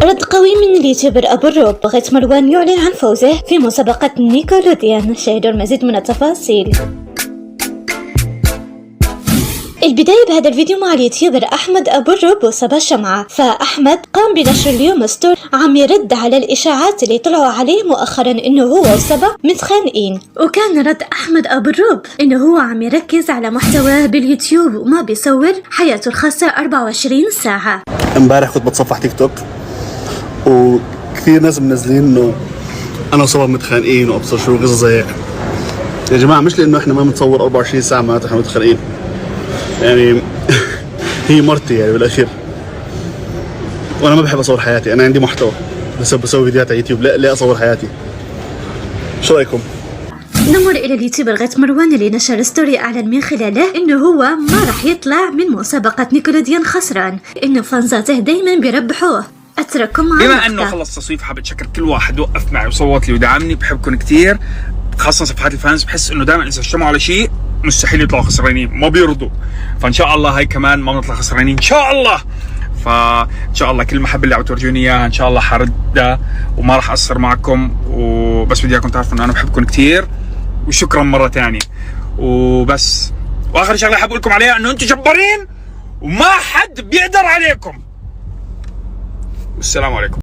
رد قوي من اليوتيوبر أبو الروب. بغيت مروان يعلن عن فوزه في مسابقة نيكولوديان. شاهدوا المزيد من التفاصيل. البداية بهذا الفيديو مع اليوتيوبر أحمد أبو الروب وصبا الشمعة. فأحمد قام بنشر اليوم ستور عم يرد على الإشاعات اللي طلعوا عليه مؤخرا إنه هو وصبا متخانقين، وكان رد أحمد أبو الروب إنه هو عم يركز على محتواه باليوتيوب وما بيصور حياته الخاصة 24 ساعة. امبارح كنت بتصفح تيك توك وكثير ناس منزلين إنه أنا وصبا متخانقين وأبصر شو قصص زي هيك. يا جماعة مش لأنه إحنا ما بنصور 24 ساعة معناتها إحنا متخانقين، يعني هي مرتي يعني بالاخير، وانا ما بحب اصور حياتي. انا عندي محتوى بس بسوي فيديوهات على يوتيوب، لا اصور حياتي. شو رايكم؟ نمر الى اليوتيوبر غيت مروان اللي نشر ستوري اعلن من خلاله انه هو ما راح يطلع من مسابقة نيكولوديان خسران، انه فانزاته دايما بيربحوه. اترككم مع بما انه خلص تصويت، حابب اتشكر كل واحد وقف معي وصوت لي ودعمني، بحبكم كثير، خاصة صفحات الفانز. بحس انه دائما اذا اجتمعوا على شيء مستحيل يطلعوا خسرانين، ما بيرضوا. فان شاء الله هاي كمان ما بنطلع خسرانين ان شاء الله. فان شاء الله كل المحبه اللي عم تورجوني اياها ان شاء الله حردها وما راح اقصر معكم، وبس بدي اياكم تعرفوا انه انا بحبكم كثير وشكرا مره ثانيه. وبس، واخر شغله حاب اقول لكم عليها انه انتم جبارين وما حد بيقدر عليكم. والسلام عليكم.